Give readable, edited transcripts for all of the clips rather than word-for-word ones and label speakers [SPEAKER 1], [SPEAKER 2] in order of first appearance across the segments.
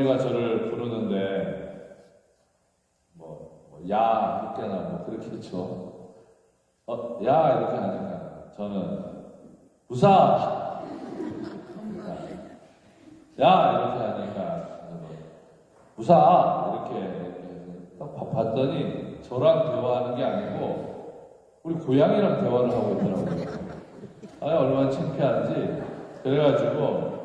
[SPEAKER 1] 어머니가 저를 부르는데 야 이렇게 하나 그렇게 그쵸? 야 이렇게 하니까 저는 부사 야 이렇게 하니까 부사 이렇게 딱 봤더니 저랑 대화하는 게 아니고 우리 고양이랑 대화를 하고 있더라고요. 얼마나 창피한지. 그래가지고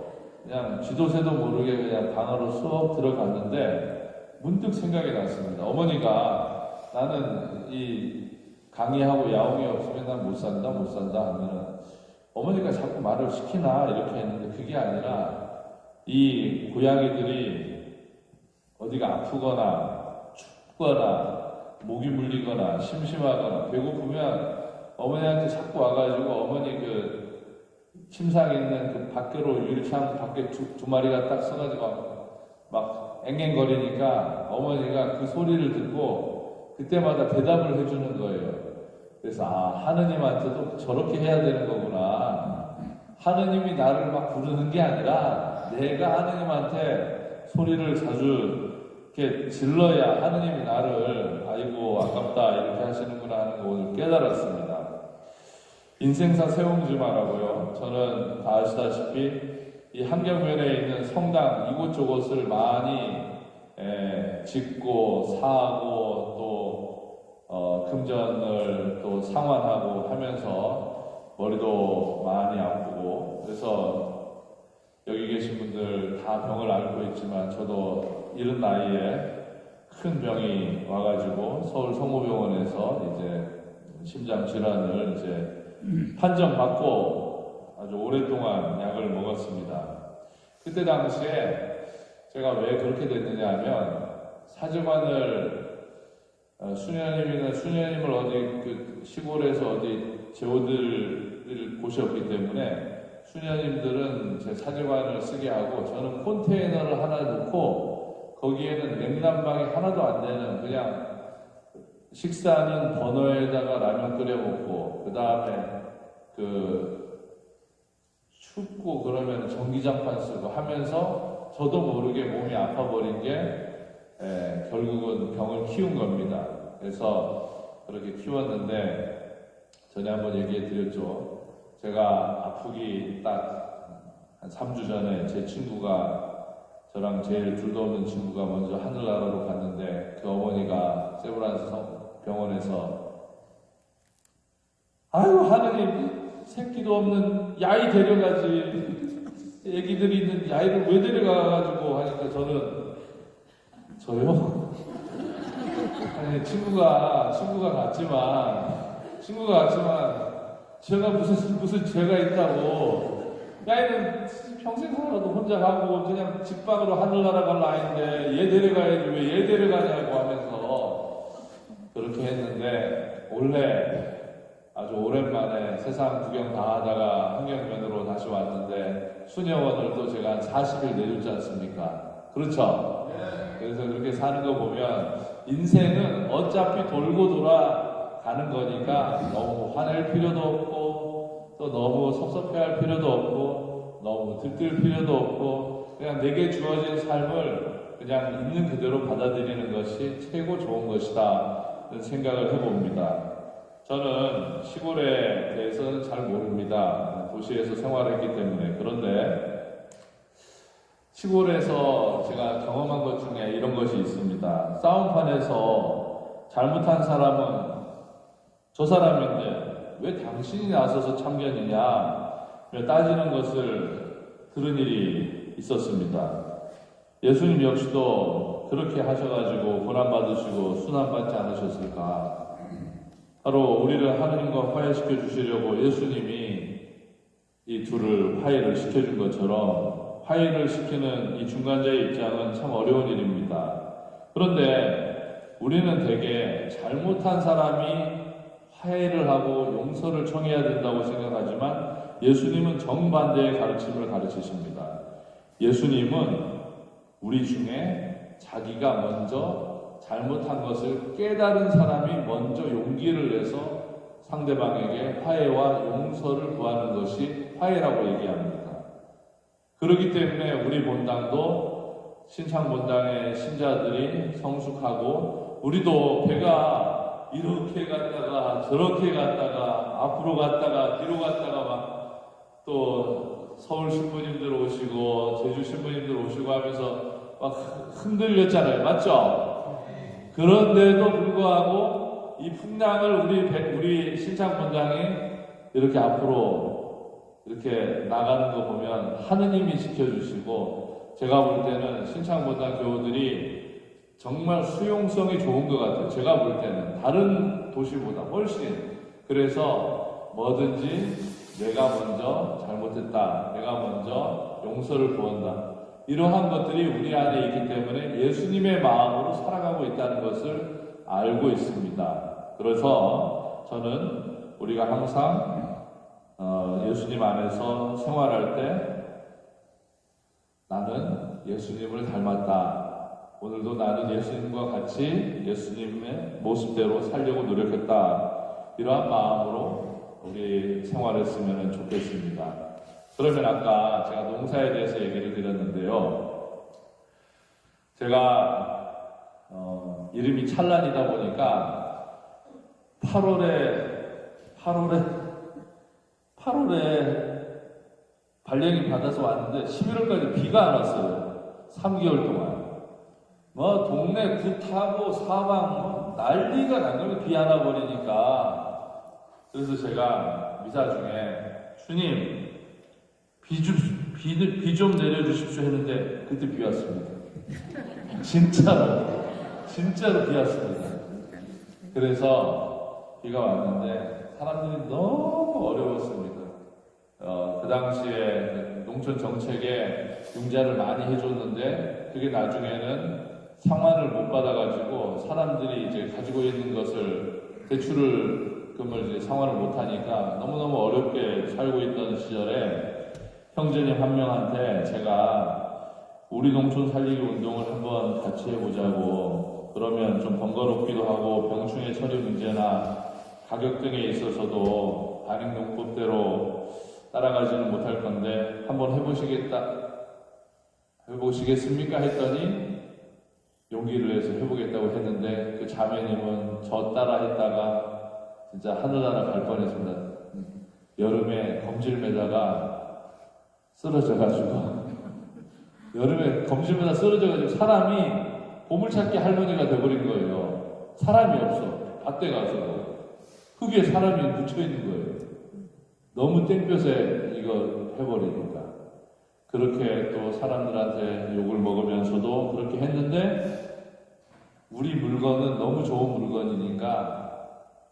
[SPEAKER 1] 그냥 쥐도새도 모르게 그냥 방으로 쏙 들어갔는데 문득 생각이 났습니다. 어머니가 나는 이 강의하고 야옹이 없으면 난 못 산다 하면은 어머니가 자꾸 말을 시키나 이렇게 했는데 그게 아니라 이 고양이들이 어디가 아프거나 춥거나 목이 물리거나 심심하거나 배고프면 어머니한테 자꾸 와가지고 어머니 그 침상에 있는 그 밖으로 유리창 밖에 두 마리가 딱 서가지고 막 앵앵거리니까 어머니가 그 소리를 듣고 그때마다 대답을 해주는 거예요. 그래서 하느님한테도 저렇게 해야 되는 거구나. 하느님이 나를 막 부르는 게 아니라 내가 하느님한테 소리를 자주 이렇게 질러야 하느님이 나를 아이고 아깝다 이렇게 하시는구나 하는 거 오늘 깨달았습니다. 인생사 세옹지마라고요. 저는 다 아시다시피 이 한경면에 있는 성당 이곳저곳을 많이 짓고 사고 또 금전을 또 상환하고 하면서 머리도 많이 아프고 그래서 여기 계신 분들 다 병을 앓고 있지만 저도 이른 나이에 큰 병이 와가지고 서울 성모병원에서 이제 심장 질환을 이제 판정받고 아주 오랫동안 약을 먹었습니다. 그때 당시에 제가 왜 그렇게 됐느냐 하면 사제관을 수녀님을 어디 그 시골에서 어디 재워들 곳이 없기 때문에 수녀님들은 제 사제관을 쓰게 하고 저는 컨테이너를 하나 놓고 거기에는 냉난방이 하나도 안 되는 그냥 식사는 버너에다가 라면 끓여 먹고 그 다음에 춥고 그러면 전기장판 쓰고 하면서 저도 모르게 몸이 아파버린 게 결국은 병을 키운 겁니다. 그래서 그렇게 키웠는데 전에 한번 얘기해 드렸죠. 제가 아프기 딱 한 3주 전에 제 친구가 저랑 제일 둘도 없는 친구가 먼저 하늘나라로 갔는데 그 어머니가 세브란스 병원에서 아유 하느님 새끼도 없는 야이 데려가지 애기들이 있는 야이를 왜 데려가가지고 하니까 저요? 아니 친구가 갔지만 제가 무슨 죄가 있다고 야이는 평생 살아도 혼자 가고 그냥 집방으로 하늘나라 갈 나이인데 얘 데려가야지 왜 얘 데려가냐고 하면서 그렇게 했는데 올해 아주 오랜만에 세상 구경 다 하다가 한경면으로 다시 왔는데 수녀원을 또 제가 한 40일 내줬지 않습니까? 그렇죠? 그래서 그렇게 사는 거 보면 인생은 어차피 돌고 돌아 가는 거니까 너무 화낼 필요도 없고 또 너무 섭섭해할 필요도 없고 너무 들뜰 필요도 없고 그냥 내게 주어진 삶을 그냥 있는 그대로 받아들이는 것이 최고 좋은 것이다 이런 생각을 해봅니다. 저는 시골에 대해서는 잘 모릅니다. 도시에서 생활했기 때문에. 그런데 시골에서 제가 경험한 것 중에 이런 것이 있습니다. 싸움판에서 잘못한 사람은 저 사람인데 왜 당신이 나서서 참견이냐 따지는 것을 들은 일이 있었습니다. 예수님 역시도 그렇게 하셔가지고 고난받으시고 순환받지 않으셨을까? 바로 우리를 하느님과 화해시켜 주시려고 예수님이 이 둘을 화해를 시켜준 것처럼 화해를 시키는 이 중간자의 입장은 참 어려운 일입니다. 그런데 우리는 되게 잘못한 사람이 화해를 하고 용서를 청해야 된다고 생각하지만 예수님은 정반대의 가르침을 가르치십니다. 예수님은 우리 중에 자기가 먼저 잘못한 것을 깨달은 사람이 먼저 용기를 내서 상대방에게 화해와 용서를 구하는 것이 화해라고 얘기합니다. 그렇기 때문에 우리 본당도 신창본당의 신자들이 성숙하고 우리도 배가 이렇게 갔다가 저렇게 갔다가 앞으로 갔다가 뒤로 갔다가 막 또 서울 신부님들 오시고 제주 신부님들 오시고 하면서 막 흔들렸잖아요. 맞죠? 그런데도 불구하고 이 풍랑을 우리 신창본당이 이렇게 앞으로 이렇게 나가는 거 보면 하느님이 지켜주시고, 제가 볼 때는 신창본당 교우들이 정말 수용성이 좋은 것 같아요. 제가 볼 때는 다른 도시보다 훨씬. 그래서 뭐든지 내가 먼저 잘못했다, 내가 먼저 용서를 구한다, 이러한 것들이 우리 안에 있기 때문에 예수님의 마음으로 살아가고 있다는 것을 알고 있습니다. 그래서 저는 우리가 항상 예수님 안에서 생활할 때 나는 예수님을 닮았다, 오늘도 나는 예수님과 같이 예수님의 모습대로 살려고 노력했다, 이러한 마음으로 우리 생활했으면 좋겠습니다. 그러면 아까 제가 농사에 대해서 얘기를 드렸는데요. 제가 이름이 찬란이다 보니까 8월에 발령이 받아서 왔는데 11월까지 비가 안 왔어요. 3개월 동안. 뭐 동네 굿하고 사방 난리가 난 거예요. 비 안 와버리니까. 그래서 제가 미사 중에 주님 비 좀 내려주십시오 했는데 그때 비 왔습니다. 진짜로 비 왔습니다. 그래서 비가 왔는데 사람들이 너무 어려웠습니다. 그 당시에 농촌 정책에 융자를 많이 해줬는데 그게 나중에는 상환을 못 받아가지고 사람들이 이제 가지고 있는 것을 금을 이제 상환을 못 하니까 너무너무 어렵게 살고 있던 시절에 형제님 한 명한테 제가 우리 농촌 살리기 운동을 한번 같이 해보자고, 그러면 좀 번거롭기도 하고 병충해 처리 문제나 가격 등에 있어서도 반응농법대로 따라가지는 못할 건데 한번 해보시겠습니까? 했더니 용기를 내서 해보겠다고 했는데 그 자매님은 저 따라 했다가 진짜 하늘나라 갈 뻔했습니다. 여름에 검질 매다가 쓰러져가지고 사람이 보물찾기 할머니가 돼버린 거예요. 사람이 없어. 밭에 가서 흙에 사람이 묻혀있는 거예요. 너무 땡볕에 이거 해버리니까. 그렇게 또 사람들한테 욕을 먹으면서도 그렇게 했는데 우리 물건은 너무 좋은 물건이니까,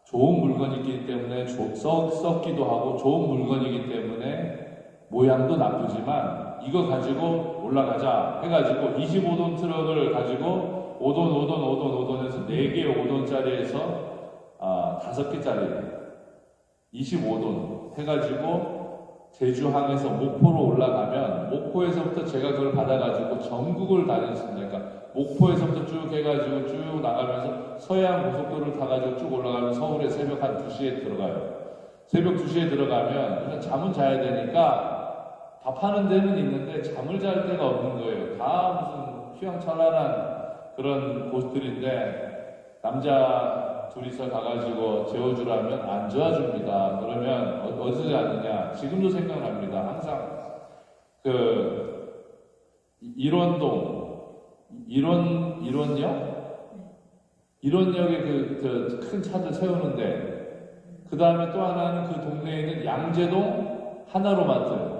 [SPEAKER 1] 좋은 물건이기 때문에 썩기도 하고 좋은 물건이기 때문에 모양도 나쁘지만 이거 가지고 올라가자 해가지고 25돈 트럭을 가지고 5돈 해서 4개의 5돈짜리에서 5개짜리 25돈 해가지고 제주항에서 목포로 올라가면 목포에서부터 제가 그걸 받아가지고 전국을 다녔습니다. 그러니까 목포에서부터 쭉 해가지고 쭉 나가면서 서해안 고속도로를 타가지고 쭉 올라가면 서울에 새벽 한 2시에 들어가요. 새벽 2시에 들어가면 그냥 잠은 자야 되니까 밥하는 데는 있는데 잠을 잘 데가 없는 거예요. 다 무슨 휘황찬란한 그런 곳들인데 남자 둘이서 가가지고 재워주라면 안 재워줍니다. 그러면 어디서 자느냐? 지금도 생각납니다. 항상 일원역에 큰 차들 세우는데, 그 다음에 또 하나는 그 동네에 있는 양재동 하나로마트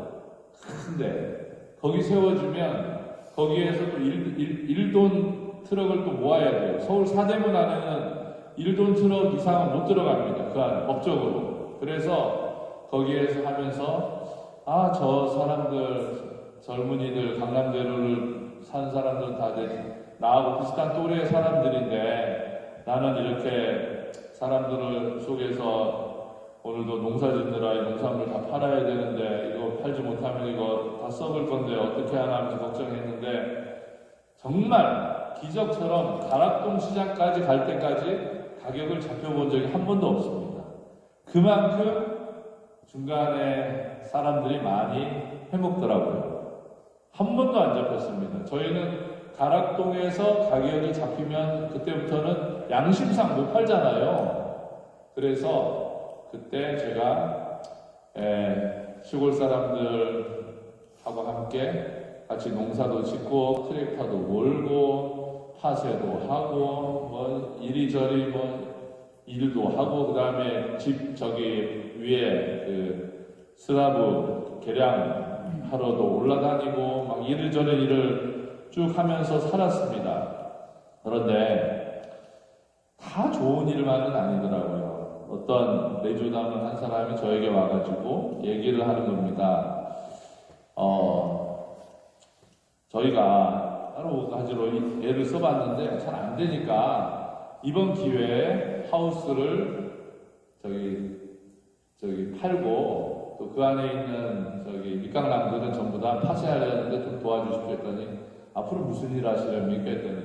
[SPEAKER 1] 큰데 거기 세워주면 거기에서 또 1돈 트럭을 또 모아야 돼요. 서울 사대문 안에는 1돈 트럭 이상은 못 들어갑니다. 그 안 법적으로. 그래서 거기에서 하면서 저 사람들, 젊은이들, 강남대로를 산 사람들은 다 나하고 비슷한 또래의 사람들인데 나는 이렇게 사람들을 속에서 오늘도 농사 짓느라 이 농산물 다 팔아야 되는데 이거 팔지 못하면 이거 다 썩을 건데 어떻게 하나 하면서 걱정했는데, 정말 기적처럼 가락동 시장까지 갈 때까지 가격을 잡혀본 적이 한 번도 없습니다. 그만큼 중간에 사람들이 많이 해먹더라고요. 한 번도 안 잡혔습니다. 저희는 가락동에서 가격이 잡히면 그때부터는 양심상 못 팔잖아요. 그래서 그때 제가 시골 사람들하고 함께 같이 농사도 짓고 트랙터도 몰고 파쇄도 하고 뭐 이리저리 뭐 일도 하고, 그 다음에 집 저기 위에 그 슬라브 계량 하러도 올라다니고 막 이리저리 일을 쭉 하면서 살았습니다. 그런데 다 좋은 일만은 아니더라고요. 어떤 내주당을 한 사람이 저에게 와가지고 얘기를 하는 겁니다. 저희가 여러 가지로 예를 써봤는데 잘 안 되니까 이번 기회에 하우스를 저기 팔고 또 그 안에 있는 저기 밑강남들은 전부 다 파쇄하려는데 좀 도와주십시오 했더니 앞으로 무슨 일 하시렵니까 했더니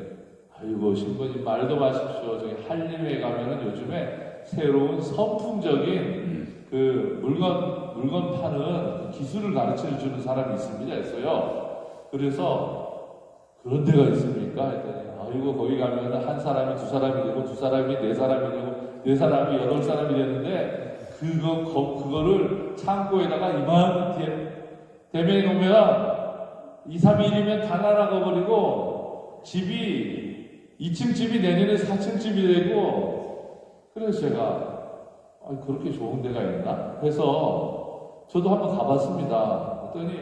[SPEAKER 1] 아이고 신부님 말도 마십시오. 저기 한림에 가면은 요즘에 새로운 선풍적인 그 물건 파는 기술을 가르쳐 주는 사람이 있습니다 했어요. 그래서 그런 데가 있습니까 했더니 아이고 거기 가면은 한 사람이 두 사람이 되고 두 사람이 네 사람이 되고 네 사람이 여덟 사람이 되는데 그거를 창고에다가 이만큼 대면에 놓으면 2, 3일이면 다 날아가 버리고 집이 2층 집이 내년에 4층 집이 되고, 그래서 제가 그렇게 좋은 데가 있나? 그래서 저도 한번 가봤습니다. 그랬더니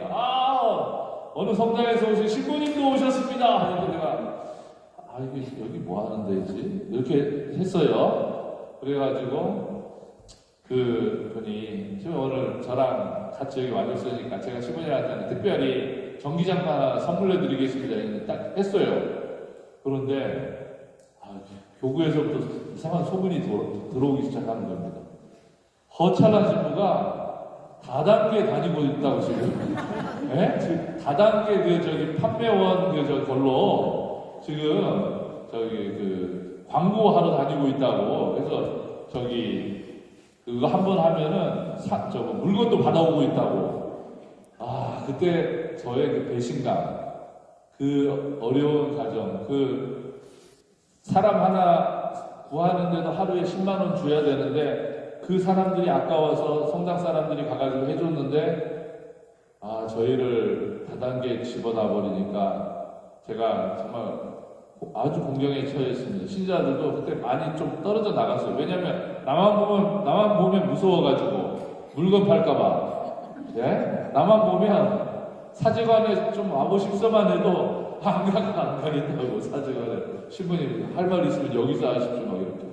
[SPEAKER 1] 어느 성당에서 오신 신부님도 오셨습니다 하니까 내가 이게 여기 뭐 하는 데지? 이렇게 했어요. 그래가지고 그 분이 지금 오늘 저랑 같이 여기 와줬으니까 제가 신부님한테 특별히 전기장판 하나 선물해 드리겠습니다 딱 했어요. 그런데 교구에서부터 이상한 소문이 들어오기 시작하는 겁니다. 허찰한 신부가 다단계 다니고 있다고 지금. 지금 다단계 저기 판매원 걸로 지금 저기 광고하러 다니고 있다고. 그래서 그거 한번 하면은 물건도 받아오고 있다고. 그때 저의 그 배신감, 그 어려운 가정, 그 사람 하나 구하는데도 하루에 10만 원 줘야 되는데 그 사람들이 아까워서 성당 사람들이 가가지고 해줬는데 저희를 다단계에 집어넣어 버리니까 제가 정말 아주 공경에 처했습니다. 신자들도 그때 많이 좀 떨어져 나갔어요. 왜냐면 나만 보면 무서워가지고 물건 팔까봐. 나만 보면 사제관에 좀 와보 싶어만 해도 안 가겠다고. 사제관에 신부님 할 말 있으면 여기서 하십시오 막 이렇게.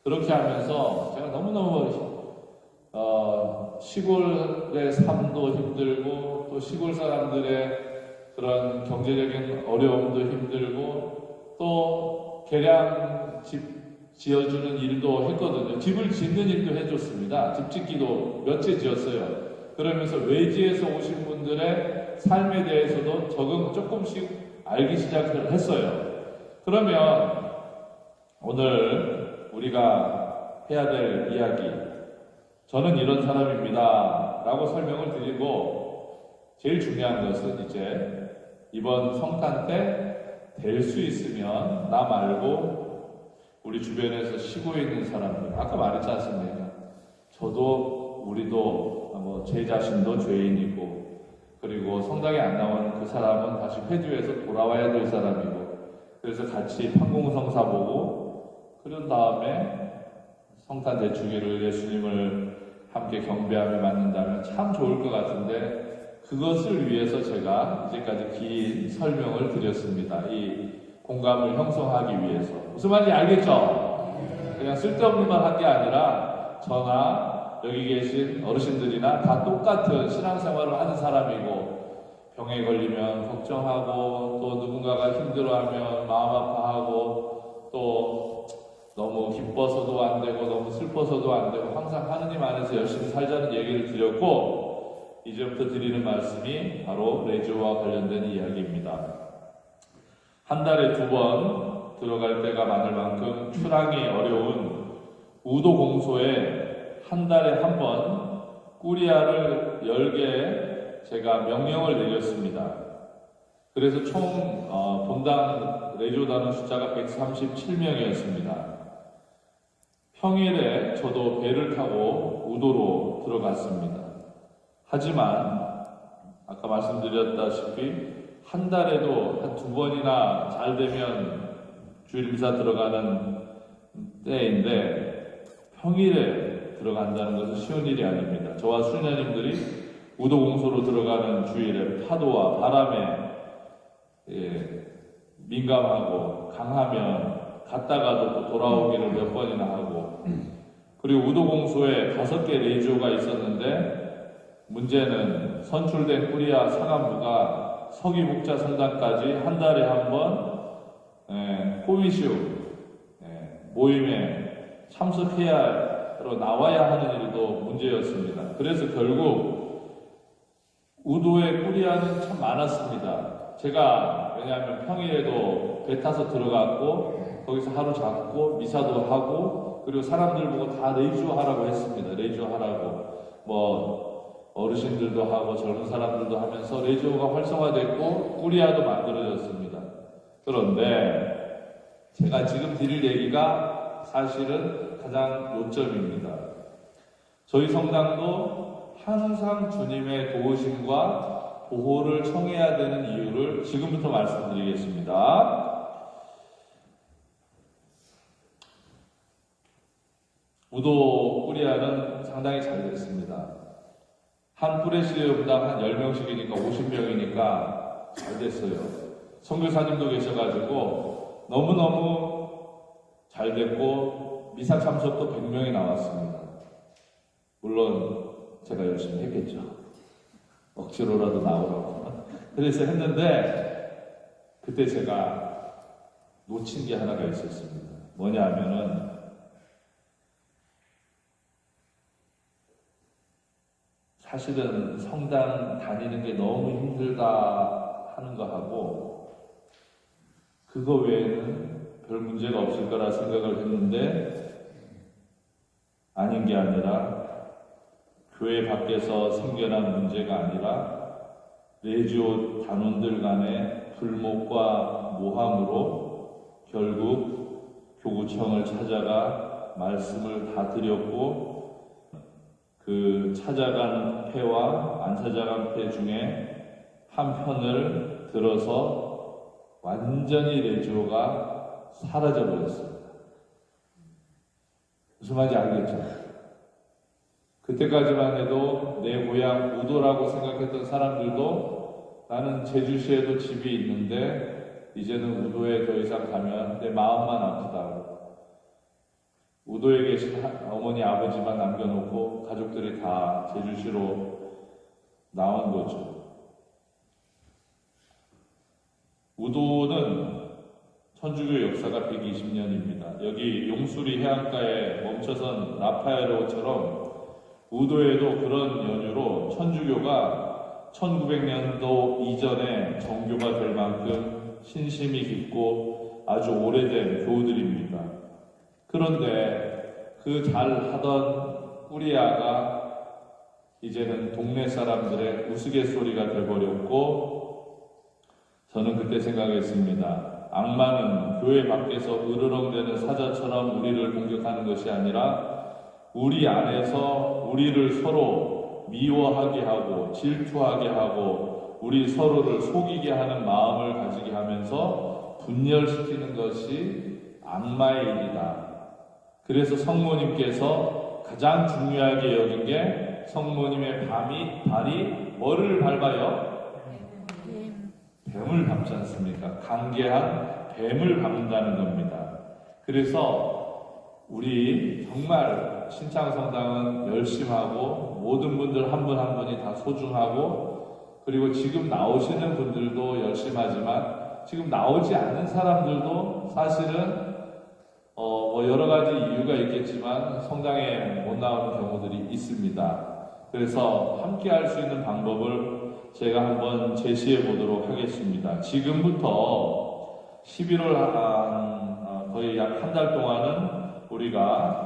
[SPEAKER 1] 그렇게 하면서 제가 너무너무 시골의 삶도 힘들고 또 시골 사람들의 그런 경제적인 어려움도 힘들고 또 계량 집 지어주는 일도 했거든요. 집을 짓는 일도 해줬습니다. 집 짓기도 몇 채 지었어요. 그러면서 외지에서 오신 분들의 삶에 대해서도 조금씩 알기 시작을 했어요. 그러면 오늘 우리가 해야 될 이야기, 저는 이런 사람입니다 라고 설명을 드리고, 제일 중요한 것은 이제 이번 성탄 때 될 수 있으면 나 말고 우리 주변에서 쉬고 있는 사람들, 아까 말했지 않습니까? 우리도 제 자신도 죄인이고, 그리고 성당에 안 나오는 그 사람은 다시 회주해서 돌아와야 될 사람이고, 그래서 같이 판공성사 보고 그런 다음에 성탄 대축일을 예수님을 함께 경배하며 맞는다면 참 좋을 것 같은데, 그것을 위해서 제가 이제까지 긴 설명을 드렸습니다. 이 공감을 형성하기 위해서. 무슨 말인지 알겠죠? 그냥 쓸데없는 말 한 게 아니라 저나 여기 계신 어르신들이나 다 똑같은 신앙생활을 하는 사람이고, 병에 걸리면 걱정하고 또 누군가가 힘들어하면 마음 아파하고 또 너무 기뻐서도 안 되고 너무 슬퍼서도 안 되고 항상 하느님 안에서 열심히 살자는 얘기를 드렸고, 이제부터 드리는 말씀이 바로 레지오와 관련된 이야기입니다. 한 달에 2번 들어갈 때가 많을 만큼 출항이 어려운 우도 공소에 한 달에 한 번 꾸리아를 열게 제가 명령을 내렸습니다. 그래서 총 본당 레지오단원 숫자가 137명이었습니다. 평일에 저도 배를 타고 우도로 들어갔습니다. 하지만 아까 말씀드렸다시피 한 달에도 한 2번이나 잘 되면 주일 미사 들어가는 때인데 평일에 들어간다는 것은 쉬운 일이 아닙니다. 저와 수녀님들이 우도 공소로 들어가는 주일에 파도와 바람에 민감하고 강하면 갔다가도 또 돌아오기를 몇 번이나 하고, 그리고 우도 공소에 5개 레지오가 있었는데 문제는 선출된 꾸리아 상안부가 서기 목자 성당까지 한 달에 한 번 코미시오 모임에 참석해야 나와야 하는 일도 문제였습니다. 그래서 결국 우도의 꾸리아는 참 많았습니다. 제가 왜냐하면 평일에도 배 타서 들어갔고 거기서 하루 잡고 미사도 하고, 그리고 사람들 보고 다 레지오 하라고 했습니다. 레지오 하라고 뭐 어르신들도 하고 젊은 사람들도 하면서 레지오가 활성화됐고 꾸리아도 만들어졌습니다. 그런데 제가 지금 드릴 얘기가 사실은 가장 요점입니다. 저희 성당도 항상 주님의 도우심과 보호를 청해야 되는 이유를 지금부터 말씀드리겠습니다. 우도 꾸리아는 상당히 잘 됐습니다. 한 프레시엄당 한 10명씩이니까 50명이니까 잘 됐어요. 선교사님도 계셔가지고 너무너무 잘 됐고 미사 참석도 100명이 나왔습니다. 물론 제가 열심히 했겠죠. 억지로라도 나오라고. 그래서 했는데 그때 제가 놓친 게 하나가 있었습니다. 뭐냐 하면은 사실은 성당 다니는 게 너무 힘들다 하는 거 하고 그거 외에는 별 문제가 없을 거라 생각을 했는데 아닌 게 아니라 교회 밖에서 생겨난 문제가 아니라 레지오 단원들 간의 불목과 모함으로 결국 교구청을 찾아가 말씀을 다 드렸고 그 찾아간 패와 안 찾아간 패 중에 한 편을 들어서 완전히 레지오가 사라져버렸습니다. 무슨 말인지 알겠죠? 그때까지만 해도 내 고향 우도라고 생각했던 사람들도 나는 제주시에도 집이 있는데 이제는 우도에 더 이상 가면 내 마음만 아프다. 우도에 계신 어머니 아버지만 남겨놓고 가족들이 다 제주시로 나온 거죠. 우도는 천주교 역사가 120년입니다. 여기 용수리 해안가에 멈춰선 라파엘로처럼 우도에도 그런 연유로 천주교가 1900년도 이전에 정교가 될 만큼 신심이 깊고 아주 오래된 교우들입니다. 그런데 그 잘하던 꾸리아가 이제는 동네 사람들의 우스갯소리가 되어버렸고 저는 그때 생각했습니다. 악마는 교회 밖에서 으르렁대는 사자처럼 우리를 공격하는 것이 아니라 우리 안에서 우리를 서로 미워하게 하고 질투하게 하고 우리 서로를 속이게 하는 마음을 가지게 하면서 분열시키는 것이 악마의 일이다. 그래서 성모님께서 가장 중요하게 여긴 게 성모님의 발이 뭐를 밟아요? 뱀을 밟지 않습니까? 강계한 뱀을 밟는다는 겁니다. 그래서 우리 정말 신창성당은 열심하고 모든 분들 한 분 한 분이 다 소중하고 그리고 지금 나오시는 분들도 열심하지만 지금 나오지 않는 사람들도 사실은 뭐 여러 가지 이유가 있겠지만 성당에 못 나오는 경우들이 있습니다. 그래서 함께 할 수 있는 방법을 제가 한번 제시해 보도록 하겠습니다. 지금부터 11월 거의 약 한 달 동안은 우리가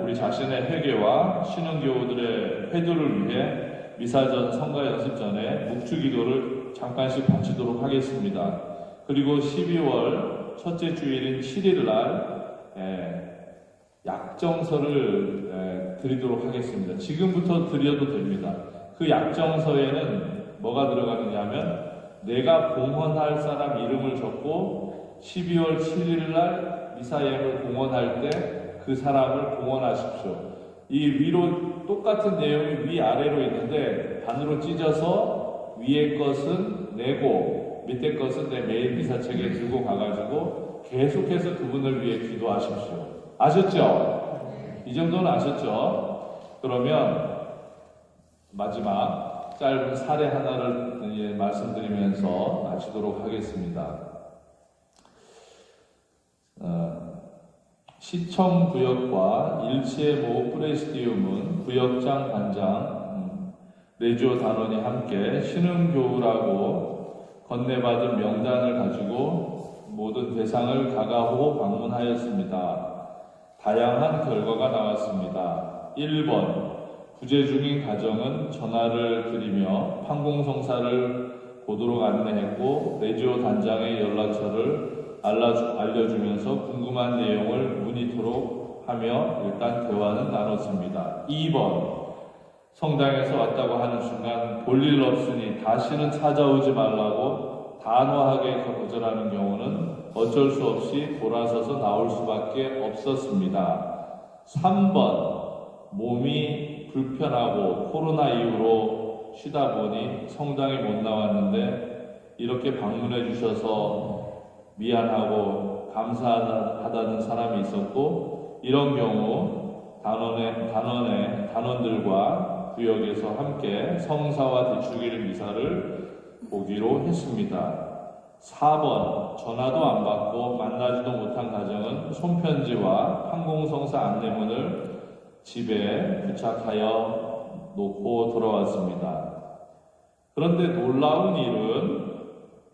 [SPEAKER 1] 우리 자신의 회개와 신흥교우들의 회도를 위해 미사전 성가 연습 전에 묵주기도를 잠깐씩 바치도록 하겠습니다. 그리고 12월 첫째 주일인 7일 날 약정서를 드리도록 하겠습니다. 지금부터 드려도 됩니다. 그 약정서에는 뭐가 들어가느냐 하면 내가 봉헌할 사람 이름을 적고 12월 7일 날 미사예물 봉헌할 때 그 사람을 봉헌하십시오. 이 위로 똑같은 내용이 위아래로 있는데 반으로 찢어서 위에 것은 내고 밑에 것은 내 매일 미사책에 들고 가가지고 계속해서 그분을 위해 기도하십시오. 아셨죠? 이 정도는 아셨죠? 그러면 마지막 짧은 사례 하나를 말씀드리면서 마치도록 하겠습니다. 시청구역과 일체모 프레스티움은 구역장 관장 레지오 단원이 함께 신흥교우라고 건네받은 명단을 가지고 모든 대상을 가가호 방문하였습니다. 다양한 결과가 나왔습니다. 1번 부재 중인 가정은 전화를 드리며 판공성사를 보도록 안내했고 레지오 단장의 연락처를 알려주면서 궁금한 내용을 문의토록 하며 일단 대화는 나눴습니다. 2번 성당에서 왔다고 하는 순간 볼 일 없으니 다시는 찾아오지 말라고 단호하게 거절하는 경우는 어쩔 수 없이 돌아서서 나올 수밖에 없었습니다. 3번 몸이 불편하고 코로나 이후로 쉬다 보니 성당에 못 나왔는데 이렇게 방문해 주셔서 미안하고 감사하다는 사람이 있었고 이런 경우 단원들과 구역에서 함께 성사와 대축일 미사를 보기로 했습니다. 4번 전화도 안 받고 만나지도 못한 가정은 손편지와 판공성사 안내문을 집에 부착하여 놓고 돌아왔습니다. 그런데 놀라운 일은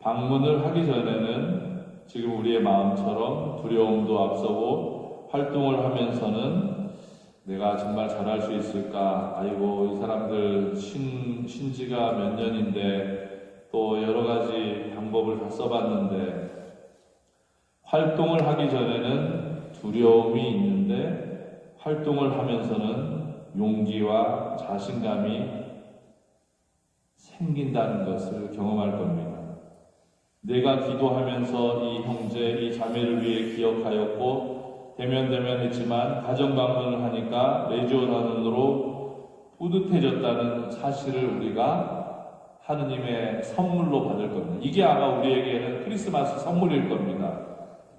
[SPEAKER 1] 방문을 하기 전에는 지금 우리의 마음처럼 두려움도 앞서고 활동을 하면서는 내가 정말 잘할 수 있을까? 아이고 이 사람들 신지가 몇 년인데 또 여러 가지 방법을 다 써봤는데 활동을 하기 전에는 두려움이 있는데 활동을 하면서는 용기와 자신감이 생긴다는 것을 경험할 겁니다. 내가 기도하면서 이 형제, 이 자매를 위해 기억하였고 대면했지만 가정 방문을 하니까 레지오 단원으로 뿌듯해졌다는 사실을 우리가 하느님의 선물로 받을 겁니다. 이게 아마 우리에게는 크리스마스 선물일 겁니다.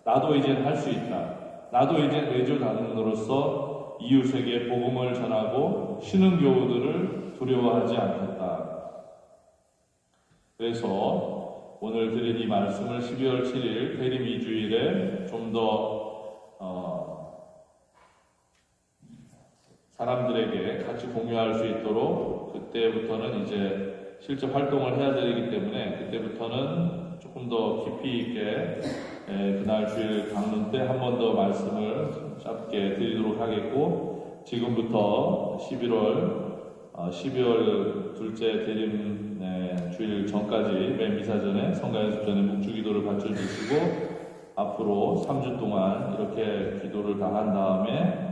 [SPEAKER 1] 나도 이젠 할 수 있다. 나도 이젠 레지오 단원으로서 이웃에게 복음을 전하고 신흥교우들을 두려워하지 않겠다. 그래서 오늘 드린 이 말씀을 12월 7일 대림 2주일에 좀 더 사람들에게 같이 공유할 수 있도록 그때부터는 이제 실제 활동을 해야 되기 때문에 그때부터는 조금 더 깊이 있게 그날 주일 강론 때 한 번 더 말씀을 짧게 드리도록 하겠고 지금부터 12월 둘째 대림 주일 전까지 매 미사 전에 성가연습 전에 묵주기도를 바쳐주시고 앞으로 3주 동안 이렇게 기도를 다 한 다음에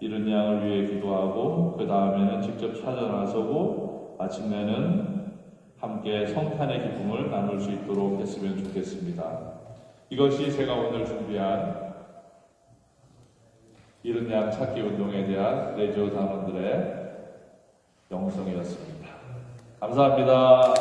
[SPEAKER 1] 이른 양을 위해 기도하고 그 다음에는 직접 찾아 나서고 마침내는 함께 성탄의 기쁨을 나눌 수 있도록 했으면 좋겠습니다. 이것이 제가 오늘 준비한 이른 양 찾기 운동에 대한 레지오 단원들의 영성이었습니다. 감사합니다.